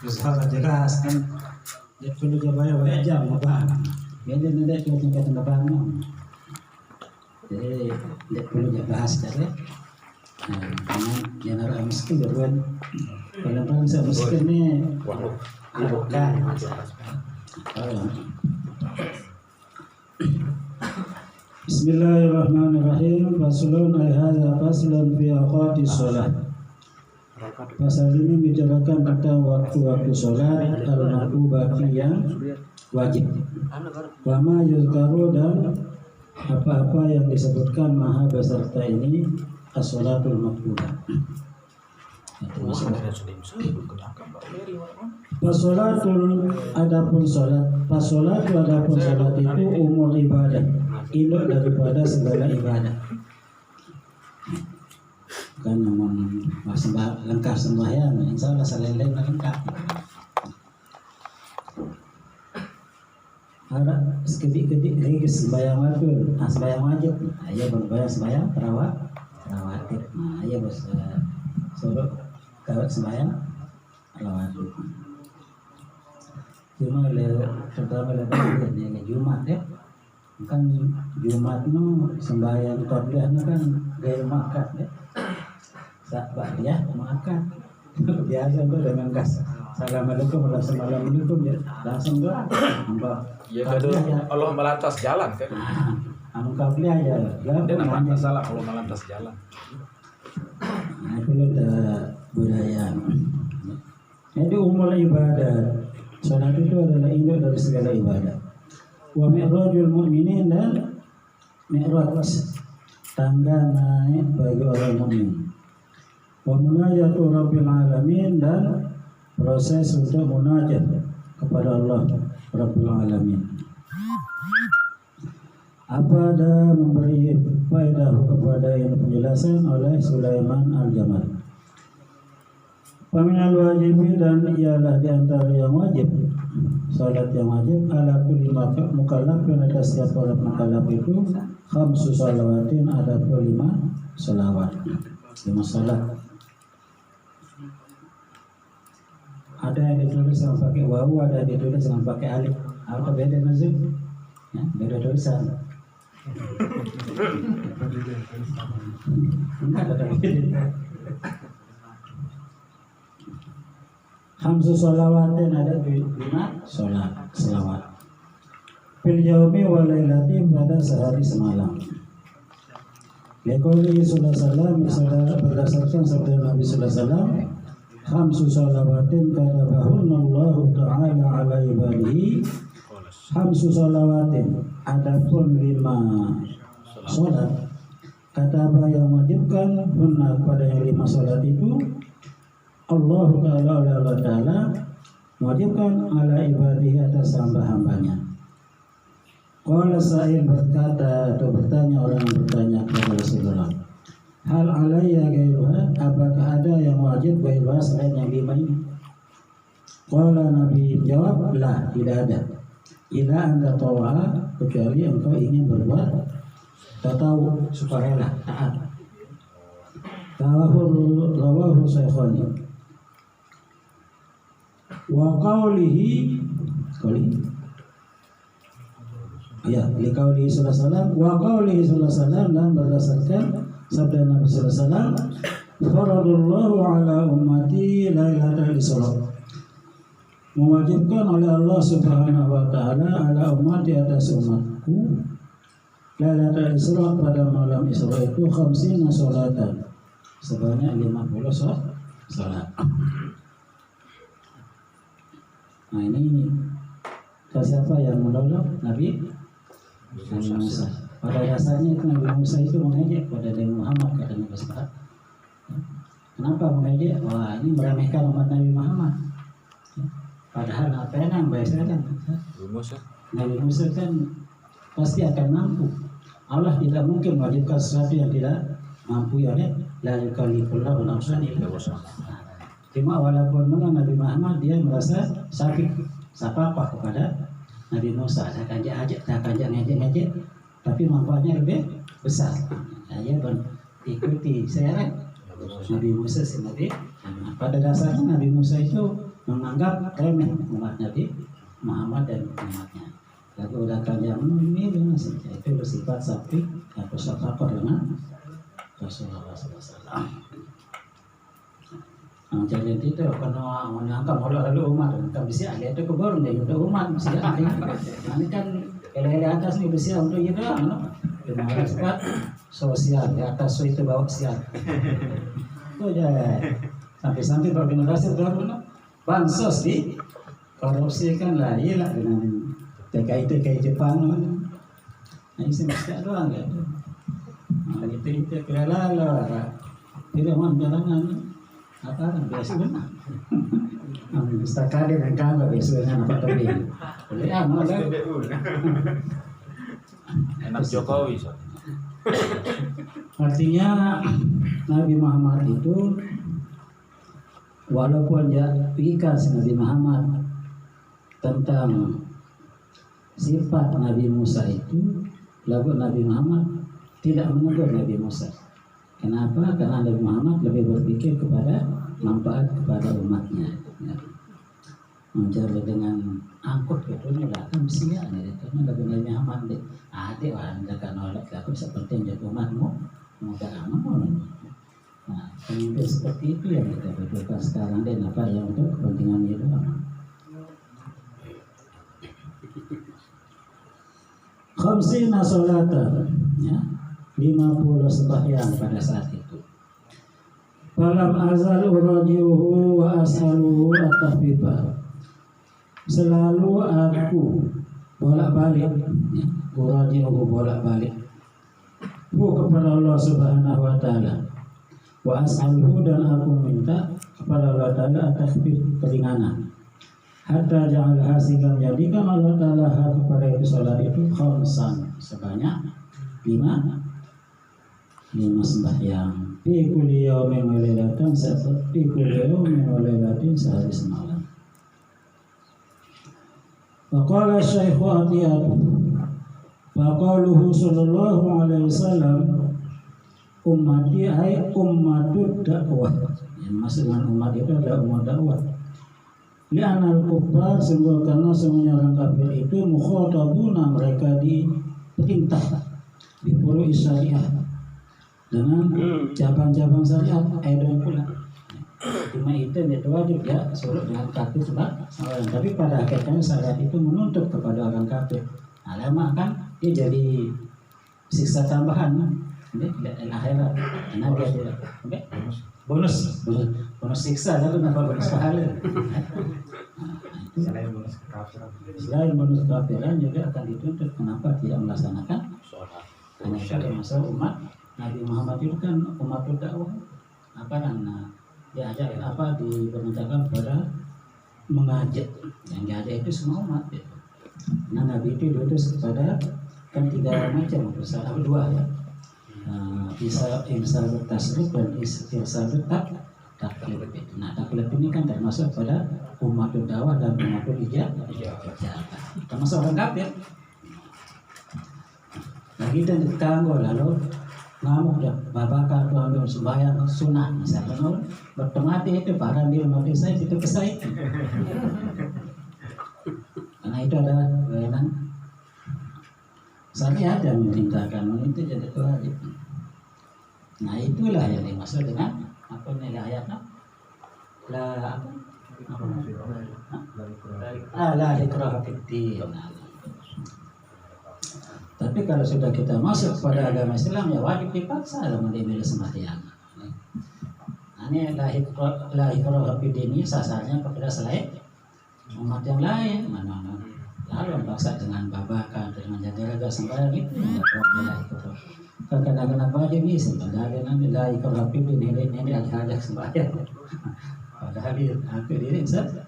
Salah jelas kan. Dia perlu jawab jam apa? Beda nanti kalau tingkat tembak jadi dia perlu bahas cara. Karena general miskin berbuat kadang-kadang saya miskin ni bukan. Bismillahirrahmanirrahim. Faslun ay hadza faslun fi awqati shalah. Pasal ini bicarakan tentang waktu-waktu sholat al-maqbubati yang wajib. Wama yuzkaru dan apa-apa yang disebutkan maha beserta ini as-sholatul maqbubah. Pasolatul adapun sholat. Pasolatul adapun sholat itu umur ibadah, induk daripada segala ibadah. Kan namun lengkap sembahyang, insya Allah saleh-saleh lengkap. Ada sekedik-kedik lagi sembahyang wajib, sembahyang wajib. Ayah berbayar sembahyang rawatib. Ayah suruh kawat sembahyang rawatib. Cuma pertama lepas ini Jumat ya, kan Jumat no sembahyang qabliyah kan gaya makat ya. Saat dia makan biasa tu dengan gas. Assalamualaikum warahmatullahi ya langsung tu. Ya Allah melantas jalan kan. Angkat dia aja. Dia nama masalah kalau melantas jalan. Nah itu budaya. Jadi umur ibadah. Salat itu adalah induk dari segala ibadah. Wa mi'rajul mu'minin dan mi'raj tangga naik bagi orang mukmin. Wa munajatu rabbil alamin dan proses untuk munajat kepada Allah Rabbul Alamin. Apa ada memberi faedah kepada ini penjelasan oleh Sulaiman Al-Jamal. Paminal wajibi dan ialah di antara yang wajib salat yang wajib ala kulli mukallaf yang atas setiap orang mukallaf itu khamsu salawatin ada 5 salawat 5 salat. Ada yang ditulis dengan pakai wawu, ada yang ditulis dengan pakai alif. Apa beda nazim? Ya, beda tulisan. Enggak ada beda. Khamsu sholawatin ada 5 salawat. Fil yaumi wa lailati pada sehari semalam. Liqouli sallallahu alaihi wasallam berdasarkan sabda Nabi sallallahu alaihi wasallam khamsu sholawatin kadabahunallahu ta'ala ala ibadihi. Khamsu sholawatin adapun 5 sholat kadabah yang wajibkan hunna pada yang 5 sholat itu Allah Ta'ala wajibkan ala ibadihi atas hamba-hambanya. Qala sa'il berkata atau bertanya orang yang bertanya kepada Rasulullah, hal alayya gairuha, apakah ada yang wajib gairuha selain yang 5 ini? Qala Nabi jawab, la, tidak ada. Ila anda tawa, kecuali engkau ingin berbuat tahu supaya lah taat. Rawahu Syekhani. Wa qawlihi ya, li qawlihi sallallahu alaihi wasallam wa qawlihi sallallahu alaihi wasallam dan berdasarkan sabda Nabi sallallahu alaihi wasallam faradallahu ala ummati lailatul isra, mewajibkan oleh Allah Subhanahu wa taala ala ummati atas umatku lailatul isra pada malam Isra itu 50 salatan sebanyak 50 salat. Nah ini siapa yang menolong Nabi Musa. Pada dasarnya itu Nabi Musa itu mengejek pada Nabi Muhammad, kata Nabi Musa. Kenapa mengejek? Wah, ini meremehkan umat Nabi Muhammad. Padahal apa yang biasa kan? Nabi Musa kan pasti akan mampu. Allah tidak mungkin mewajibkan sesuatu yang tidak mampu ya, la yukallifullahu nafsan illa wus'aha. Cuma walaupun Nabi Muhammad dia merasa sakit apa kepada Nabi Musa, saya akan ngejek, tapi manfaatnya lebih besar. Saya ikuti seret Nabi Musa si Nabi Nah, pada dasarnya Nabi Musa itu menganggap remeh umat Nabi Muhammad dan umatnya. Lalu udah kalian ini masih itu bersifat sapi atau safaqah dengan Rasulullah SAW. Nah, jadi itu karena menangkap lalu umat kan bisa ada itu keborong dari itu umat bisa ada. Ini kan ele atas ini bisa untuk itu no. Dengan sifat sosial di atas itu bawa sosial. Itu aja sampai Pak generasi baru no. Bansos di korupsi kan lah iyalah dengan TKI Jepang no. Nah ini semesta doang ya. Nah itu kira lalu tidak mau jalangan apa biasa benar. Bisa kadir dan kamu biasanya apa tapi boleh amal lah. Enak Jokowi so. Artinya Nabi Muhammad itu walaupun dia pikas Nabi Muhammad tentang sifat Nabi Musa itu, lalu Nabi Muhammad tidak menegur Nabi Musa. Kenapa? Karena Nabi Muhammad lebih berpikir kepada manfaat kepada umatnya. Ya. Mencari dengan angkut gitu ni lah kan mesti ya ni itu Nabi Muhammad dek adik orang jaga nolak aku seperti yang umatmu muda amal. Nah, pemimpin seperti itu yang kita butuhkan sekarang dan apa yang untuk kepentingan itu. Khamsina salatan, ya, 50 sembahyang pada saat itu. Falam azal urajiuhu wa as'aluhu at-tahbiba. Selalu aku bolak-balik, ya, urajiuhu bolak-balik. Kepada Allah Subhanahu wa taala. Wa as'aluhu dan aku minta kepada Allah taala at-tahbib keringanan. Hatta ja'alha sehingga menjadikan Allah taala kepada itu salat itu khamsan sebanyak 5 sembahyang fi kulli yaumin wa lailatin fi kulli yaumin wa lailatin sehari semalam. Wa qala Syekh Atiyah wa qaluhu sallallahu alaihi wasallam ummati ay ummatud dakwah. Yang maksud dengan umat itu adalah umat dakwah. Li'anal kuffar sungguh karena semuanya orang kafir itu mukhatabuna mereka diperintah dipuru syariah dengan cabang-cabang syariat dan pula. Cuma itu dia wajib ya suruh dengan kafir sebab tapi pada akhirnya syariat itu menuntut kepada orang kafir. Nah, lama kan dia jadi siksa tambahan di akhirat. Karena dia tidak bonus siksa lalu kenapa bonus pahala? Selain bonus kafiran juga akan dituntut kenapa tidak melaksanakan sholat. Karena itu masalah umat Nabi Muhammad itu kan umat dakwah apa karena diajak apa diperintahkan kepada mengajak yang diajak itu semua umat ya. Nah Nabi itu diutus kepada kan 3 macam utusan dua ya. Bisa insal tasrif dan insal taklif. Nah taklif ini kan termasuk pada umatul dakwah dan umatul ijabah. Termasuk orang kafir. Nah kita ditangguh lalu ngamuk dah babakan tu ambil sembahyang sunat misalnya bertemati itu para dia mati saya itu kesai. Karena itu adalah kewenangan syariat yang memerintahkan itu jadi wajib. Nah itulah yang dimaksud dengan apa nilai ayatnya la ikraha fid din. Tapi kalau sudah kita masuk pada agama Islam ya wajib dipaksa dalam mengambil sembahyang. Nah, ini la ikraha fid din sasarnya kepada selain umat yang lain mana lalu paksa dengan babakan dengan jaga-jaga sembahyang itu tidak boleh itu. Kadang-kadang wajib ini sebenarnya nanti la ikraha fid din ini ajak sembahyang. Padahal aku diri salah.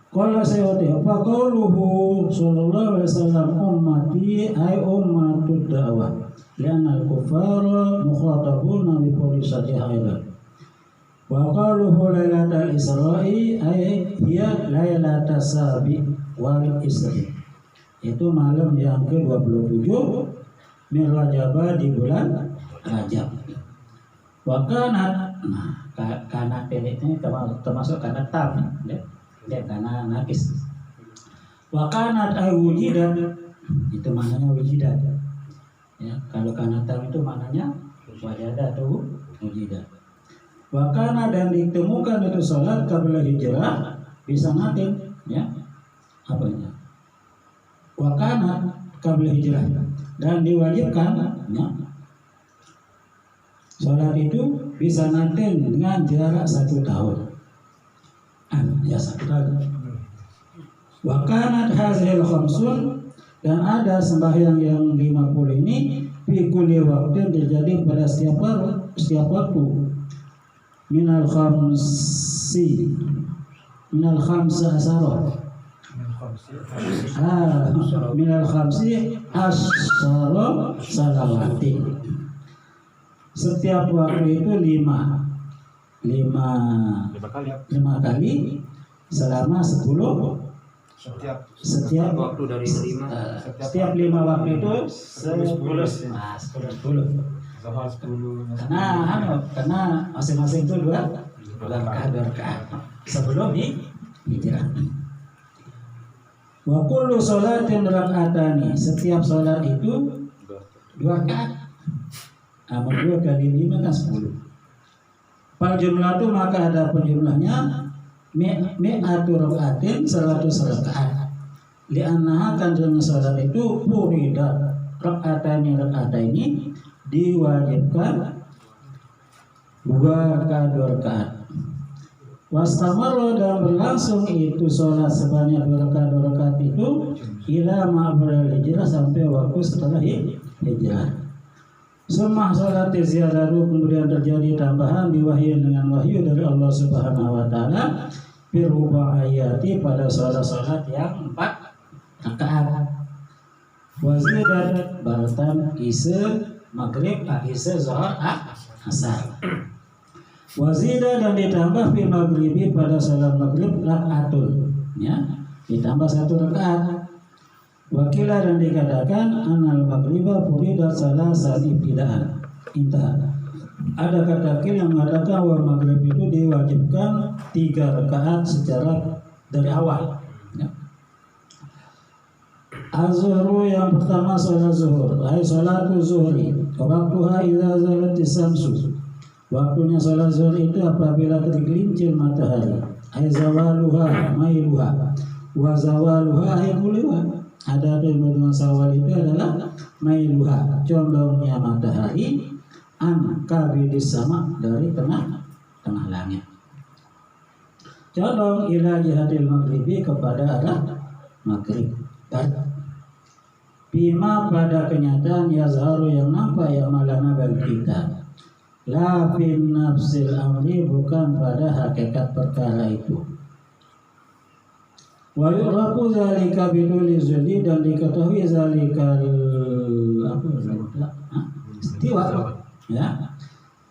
Qala sayyidi fa qauluhu sallallahu alaihi wasallam ummati ay ummatud da'wah li'anna al-kuffara mukhatabuna bi kulli syai'in. Wa qaluhu lailatul isra'i ay hiya lailatus sabi wal isri. Itu malam yang ke-27 min Rajab di bulan Rajab. Wa kanat, nah kanat ini termasuk kanat tam ya, karena nakis. Wa kanat ay wujidat, itu maknanya wujidat. Ya, kalau kanat tam itu maknanya wajada atau wujidat. Wa kana dan ditemukan itu salat qabla hijrah bisa natin ya. Apanya? Wa kana qabla hijrah dan diwajibkan ya. Salat itu bisa natin dengan jarak 1 tahun. Ya 1 tahun. Wa kanat hazil khamsun dan ada sembahyang yang 50 ini fi kulli waqtin terjadi pada setiap waktu. Minal khamsi asara minal khamsi asara salawati. Setiap waktu itu 5 kali selama 10 setiap waktu dari 5 setiap 5 waktu itu 10 karena masing-masing itu 2 rakaat sebelum hijrah. Wa kullu sholatin raka'atani, setiap sholat itu 2 rakaat. 2 kali 5 kan 10. Pada jumlah itu maka ada penjumlahnya mi'atu raka'atin 100 rakaat. Li'annaha kan dengan sholat itu furidat raka'atani ini diwajibkan 2 rakaat. Wastamarra dan berlangsung itu sholat sebanyak 2 rakaat itu ila ma'bal hijrah sampai waktu setelah hijrah. Semua sholat ziyadaru kemudian terjadi tambahan diwahyi dengan wahyu dari Allah Subhanahu wa taala birubah ayati pada sholat yang 4 rakaat. Wazidat baratan isya maghrib isya zuhur asar. Wazida dan ditambah fi maghribi pada sholat maghrib rak'atun ya, ditambah 1 rakaat. Wakila dan dikatakan anal maghriba furidat salasan ibtidaan. Inta. Ada kata kil yang mengatakan bahwa maghrib itu diwajibkan 3 rakaat secara dari awal ya. Az-zuhru yang pertama sholat zuhur, ay sholatu zuhri, waktuha idza zalatis samsu. Waktunya sholat zuhur itu apabila tergelincir matahari, ay zawaluha mailuha wa zawaluha ay muluha. Ada dengan zawal itu adalah mailuha, condongnya matahari, an kabidis sama dari tengah langit. Condong ila jihadil maghribi kepada arah maghrib. Bima pada kenyataan yazharu yang nampak ya malana bagi kita. La fin nafsil amri bukan pada hakikat perkara itu. Wa yu'rafu zalika biduli zulli dan diketahui zalika istiwa ya.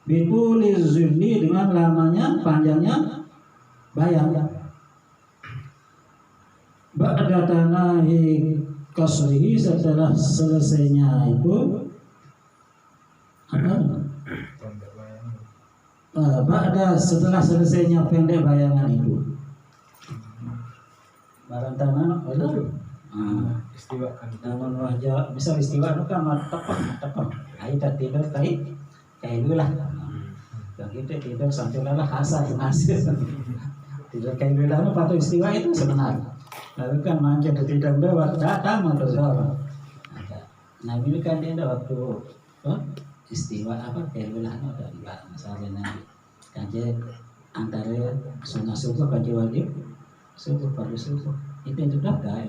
Biduli zulli dengan lamanya panjangnya bayang. Ba'da tanahi kasrihi setelah selesainya itu setelah selesainya pendek bayangan itu barang tangan istiwa kan namun wajah bisa istiwa itu kan tepang air tidur kayak dulu lah yang kita tidur sampai lelah hasar nasir tidur kayak dulu lah patut istiwa itu sebenarnya. Lalu kan manja tidak lewat datang atau seorang. Nah ini kan dia ada waktu istiwa apa kelulahan ada di masalahnya nanti. Kaji antara sunnah subuh kaji wajib subuh pada subuh itu dah kan.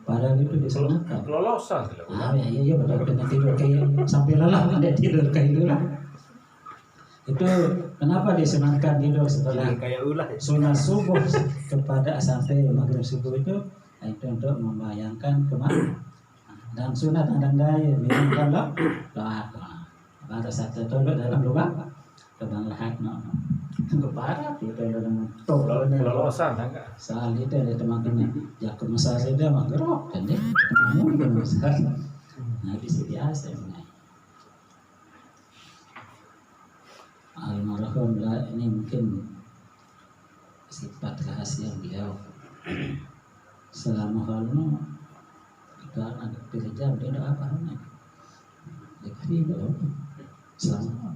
Padahal itu disunahkan. Kelolosan. Iya betul kena tidur kayak sampai lelah ada tidur kayak dulu. Itu kenapa disunahkan tidur setelah kayak ulah sunnah subuh kepada sampai maghrib subuh itu untuk membayangkan kemana dan sunat andang daya minum kalau doa pada satu tolak dalam doa kadang lahat no keparat itu dalam tolong Kelolosan enggak? soal itu ada teman-teman jakut masari dia mah gerok kan deh mungkin besar nah bisa biasa mengenai almarhum lah ini mungkin sifat rahasia beliau selama halnya kita ada kerja dia ada apa nih dia selama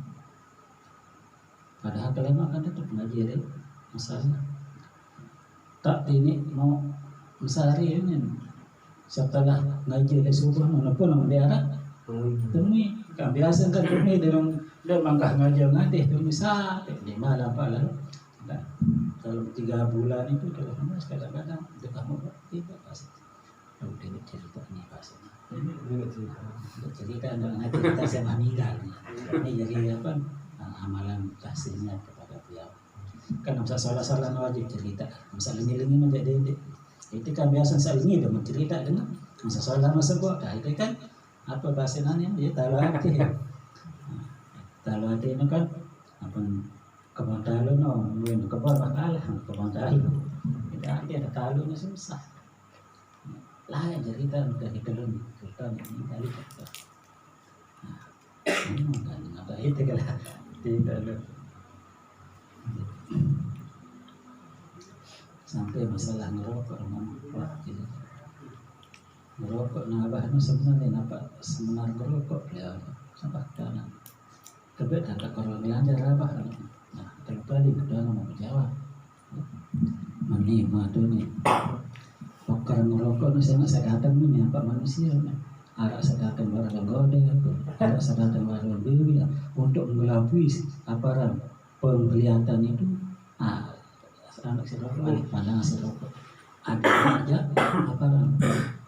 padahal kalian akan tetap ngaji deh masalah tak ini mau mesari ini setelah ngaji dari subuh manapun orang daerah temui kan biasa kan temui dengan dia mangkah ngaji temui sampai di malam pala dalam 3 bulan itu kalau mas kadang-kadang itu kamu tidak pasti udah cerita nih pasti cerita dengan cerita saya meninggal ini jadi apa amalan tahsinnya kepada beliau kan bisa salah-salah wajib cerita masa lingi-lingi menjadi itu kan biasa salingi dia mencerita dengan masa salah masa gua itu kan apa bahasannya dia talati talati itu kan apa kebantalan mungkin kebantalan tidak ada talunnya susah lah cerita dari telun kita ini kali kita kan apa itu kalau tidak ada sampai masalah ngerokok gitu. Ngerokok nah bahannya sebenarnya apa sebenarnya ngerokok ya sampai dana kebet ada kalau belajar apa nah terkali dana mau jawab mani matu nih pokar ngerokok misalnya sedatan ini apa manusia arak sedatan barang gode arak sedatan barang bebi untuk mengelabui aparan penglihatan itu anak si rokok pandang si rokok ada aja aparan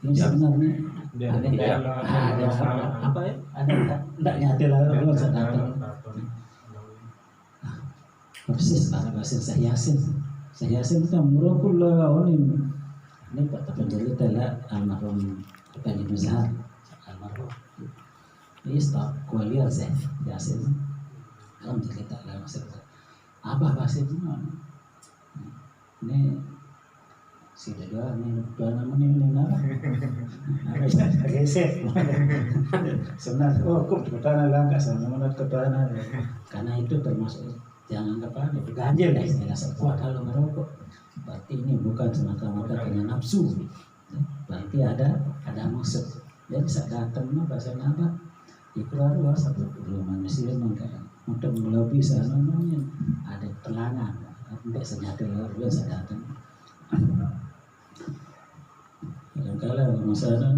ini sebenarnya ada apa ya ada enggak nyata lah luar sedatan persis para bahasa saya yasin itu merokok lah ini pak pencerita lah almarhum Panji Muzahar almarhum ini stop kualiah saya yasin kamu cerita lah maksudnya apa bahasa itu ini si dua ini dua nama ini nama reset sebenarnya kok kedana langkah sama mana kedana karena itu termasuk jangan apa ganjil lah istilah sekuat kalau merokok berarti ini bukan semata-mata karena nafsu berarti ada maksud jadi saat datang bahasanya apa ikulah ruas atau manusia mengatakan untuk melobi sana ada telangan tidak senjata luar saat datang kadang-kadang masalah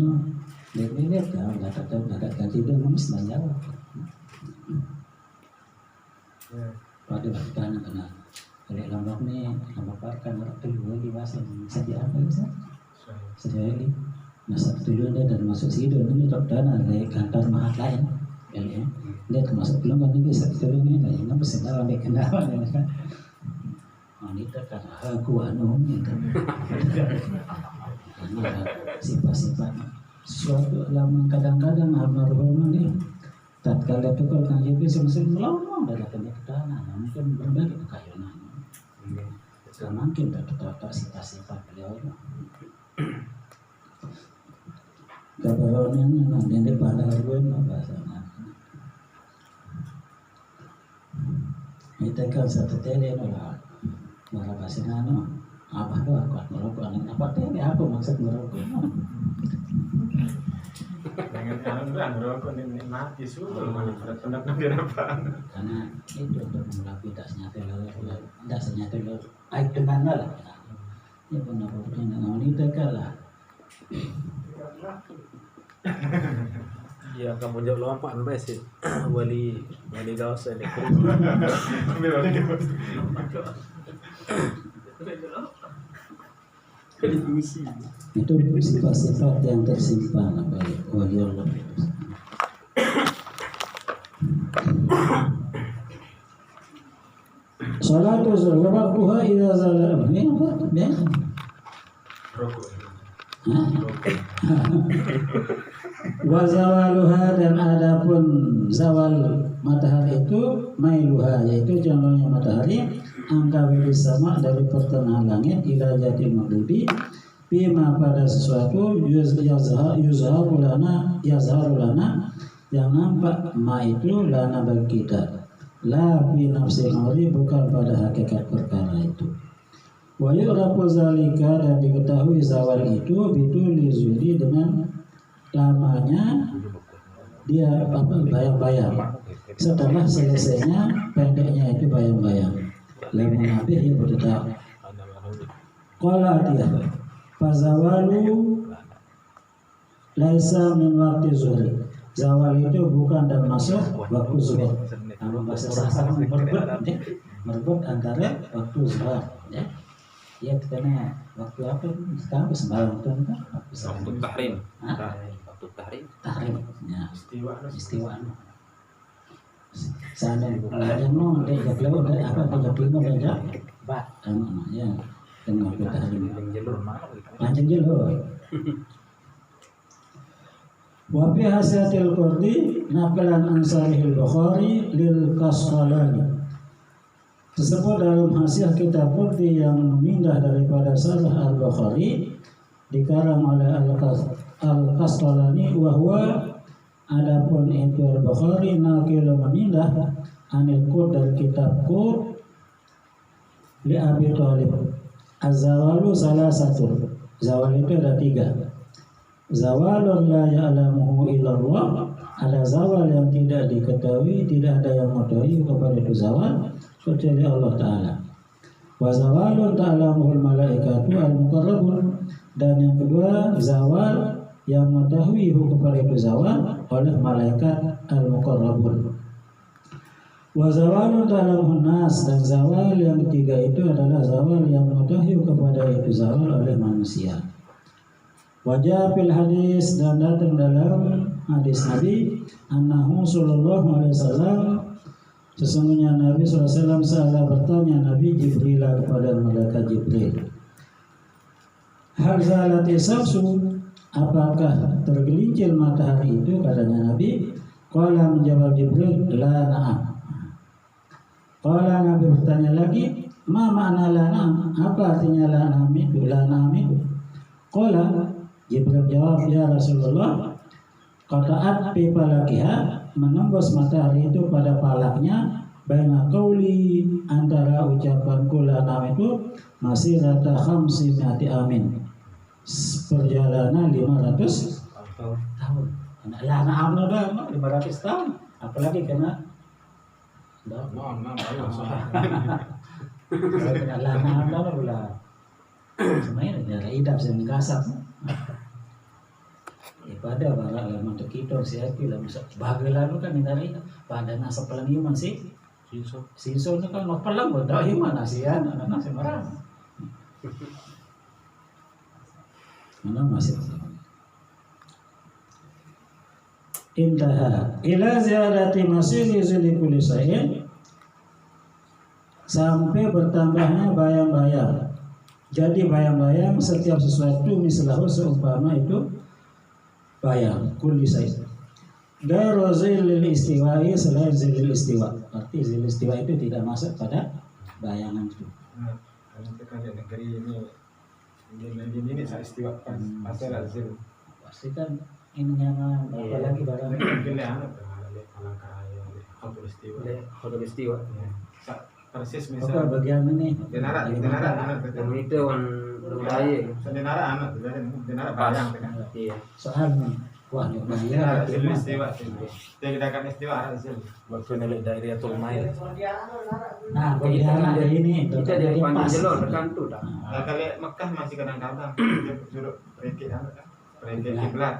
itu lihat kalau katakan tidak mesti menjawab pada waktu kena oleh lombok ni lombok parkan orang kedua di bahasa saja apa bisa saja ini masa kedua dia dan masuk situ ini top dana dari kantor mahat lain ya dia termasuk belum kan ini satu ini dari mana bersama orang kenalan ya kan wanita kan aku anu itu sifat-sifat suatu yang kadang-kadang almarhum ini tatkala itu kalau kan jadi semestinya melawang dari kedana mungkin berbagi kekayaan mungkin tak sifat-sifat beliau kabarnya nanti di pada gue bahasanya itu kan satu tele lah marah bahasanya apa tuh aku merokok apa tele apa maksud merokok dengan merokok ini mati sudah mana pada pendak apa karena itu untuk mengelabui tak senyata lalu aib dengan lah ini benar-benar dengan wanita kalah Iya, kamu jauh lompat sampai sih. wali gaus ini. Itu sifat-sifat yang tersimpan oleh wali Allah. Salatu waktuha idza zala ini apa? Wa zawaluha dan adapun zawal matahari itu mailuha, yaitu condongnya matahari angkawili sama dari pertengahan langit ila jadil maghribi bima pada sesuatu yazharu lana yang nampak ma itu lana bagi kita la fi nafsi amri, bukan pada hakikat perkara itu. Wa yu'rafu zalika, dan diketahui zawal itu biduli zuli, dengan lamanya dia bayang-bayang. Setelah selesainya pendeknya itu bayang-bayang. Lamun habis ya berdetak. Qala dia fazawalu laisa min waqti zuhri. Zawal itu bukan dan masuk waktu zuhur. Kalau bahasa sastra merebut antara waktu zuhur, ya. Ya, karena waktu apa? Sekarang sembahyang itu kan Waktu tahrim. Waktu tahrim. Tahrim. Ya. Istiwa. Sana yang no ada jadwal apa ada jadwal ada bat ya dengan waktu tahrim. Panjang jalur. Wa fi hasatil qurdi naqalan ansarihil Bukhari lil Kasqalani. Tersebut dalam hasiah kitab Qurdi yang memindah daripada Sarah Al-Bukhari dikarang oleh Al-Kasqalani, wahwa adapun itu Al-Bukhari nakil memindah anil Qurd dari kitab Qurd li Abi Thalib. Az-zawalu salah satu. Zawal itu ada 3. Zawalun la ya'lamuhu illallah, ada zawal yang tidak diketahui, tidak ada yang mengetahui kepada itu zawal kecuali Allah Ta'ala. Wa zawalun ta'lamuhul malaikatu al-muqarrabun, dan yang kedua zawal yang mengetahui kepada itu zawal oleh malaikat al-muqarrabun. Wa zawalun ta'lamuhun nas, dan zawal yang ketiga itu adalah zawal yang mengetahui kepada itu zawal oleh manusia. Wajah fil hadis, dan datang dalam hadis Nabi annahu sallallahu alaihi wasallam, sesungguhnya Nabi sallallahu alaihi wasallam salah bertanya Nabi Jibril kepada malaikat Jibril, hal zalati samsu, apakah tergelincir matahari itu, katanya Nabi. Qala, menjawab Jibril, la na'am. Qala, Nabi bertanya lagi, ma makna la na'am, apa artinya la na'am itu, la na'am itu. Qala, Jibril jawab, ya Rasulullah, qata'at fi falakiha, menembus matahari itu pada palaknya, baina qauli, antara ucapanku la na'am itu masih rata 500 amin, perjalanan 500 tahun. La na'am udah 500 tahun, apalagi kena la na'am udah semuanya ada idap dan kasar. Pada para alaman kita siapa lah bisa bahagia lalu kan dari pada nasa pelan iman sih sinso itu kan pelan pada iman asian anak nasi marah mana masih intaha ila ziyadati masih zuli kulli syai'in, sampai bertambahnya bayang-bayang. Jadi bayang-bayang setiap sesuatu, misalnya seumpama itu bayang kulli syai'. Gairu zilil istiwa'i, selain zilil istiwa. Arti zilil istiwa itu tidak masuk pada bayangan itu. Nah, kalau kita di negeri ini saya istiwa pas ada zil. Pasti kan ini nyaman, apalagi barang Mungkin anak alangkah yang Hotel istiwa. persis apa misal bagian ini? denara anak Yang itu wan budaya. denara anak denara bayang kan. Iya. Soalnya wah Denara bahaya. zil istiwa. Tidak akan istiwa ada zil. Waktu nilai daerah Tulmail. Nah, bagian ada ini Kita di panjang jelon dekan tuh dah. Nah, kalau Mekah masih kadang-kadang dia suruh pergi anak kan. Pergi kiblat.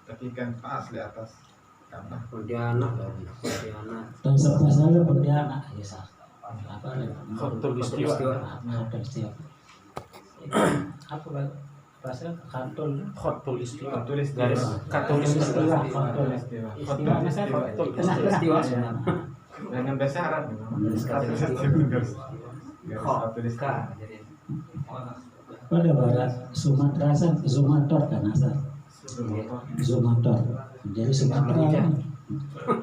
Tepikan pas di atas Ka'bah. Pontianak. dan serta salah berdianak ya sah. Apa nih? Hotel istiwa. Hotel istiwa. Apa bahasa kantor? Hotel istiwa. Tulis Garis katolis istiwa. Hotel istiwa. Istilahnya saya Hotel Tengah istiwa. Dengan bahasa Arab Garis Hotel istiwa. Pada barat Sumatera Sumator kan asal Sumator. Jadi Sumatera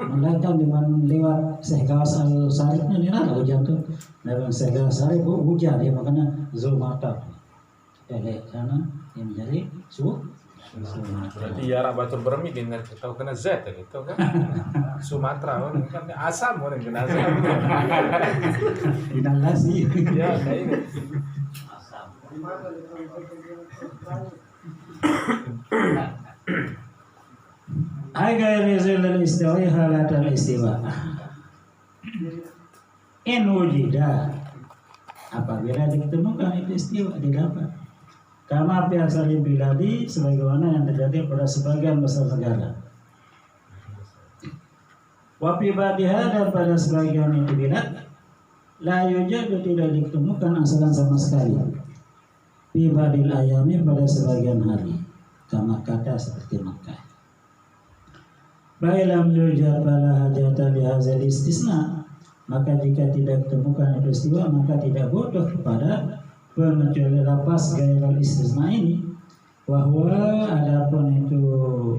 Melainkan dengan lewat Syekh Gawas Al-Sarifnya ni lah hujan tu. Lewat Syekh Gawas Sarif hujan dia makanya Zulmatar. Dari sana dia menjadi Berarti ya Batur Bermi dengan tahu kena Z itu kan. Sumatera kan asam orang kena asam. inhalasi. Ya, kayak ini. Agar rizal istiwa halatal istiwa. In wujida, apabila ditemukan itu istiwa didapat. Kama biasa biladi sebagaimana yang terjadi pada sebagian besar negara. Wapi badiha dan pada sebagian itu bilad la yujadu tidak ditemukan asalan sama sekali. Fi badil ayami pada sebagian hari. Kama kata seperti Makkah. Ba'ilam yujad bala hajata lihazal istisna. Maka jika tidak ditemukan itu istiwa maka tidak butuh kepada pengecuali lapas gairal istisna ini. Wahwa adapun itu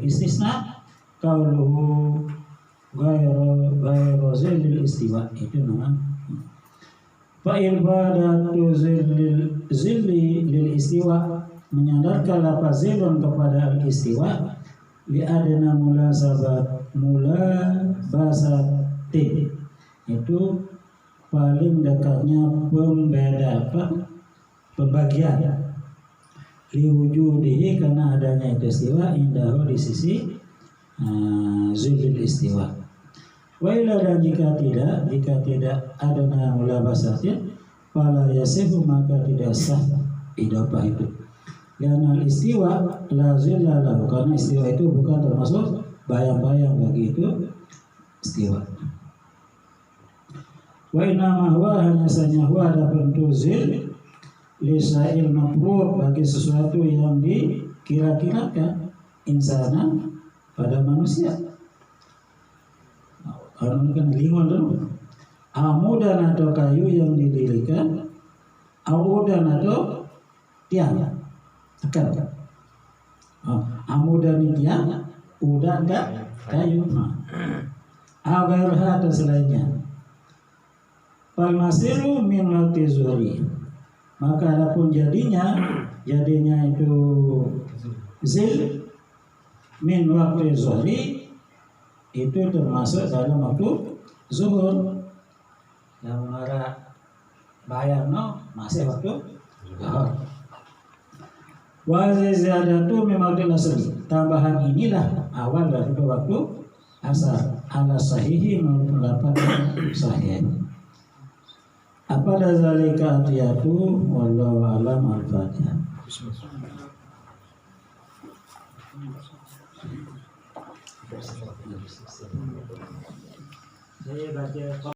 istisna qauluhu ghairu zillil istiwa itu nama. Fa ibadatu zilli lil istiwa menyandarkan lapas zilun kepada al istiwa li adna basatin itu paling dekatnya pembagian liwujudihi karena adanya itu istiwa indahu di sisi zilil istiwa. Wa ila dan jika tidak adana mulabasatin fala yasihu maka tidak sah idafah itu. Karena istiwa la zilla lahu karena istiwa itu bukan termasuk bayang-bayang bagi itu istiwa. Wa inama huwa hanya saja huwa ada bentuk zil lisail mafrur bagi sesuatu yang dikira-kirakan insana pada manusia. Orang kan lingon dulu. Amudan atau kayu yang didirikan, amudan atau tiang. Tekan. Amudan tiang, udan kayu. Agarha atau selainnya. Palmasiru min waqti zuhri. Maka adapun jadinya itu zil min waqti zuhri itu termasuk dalam waktu zuhur. Yang mengarah bayang masih waktu zuhur. Wa ziyadatu min waqti asr. Tambahan inilah awal dari waktu asar. Ala sahihi menurut pendapat sahih. Apa dzalika atiyatu wallahu alam al-fatihah. Saya baca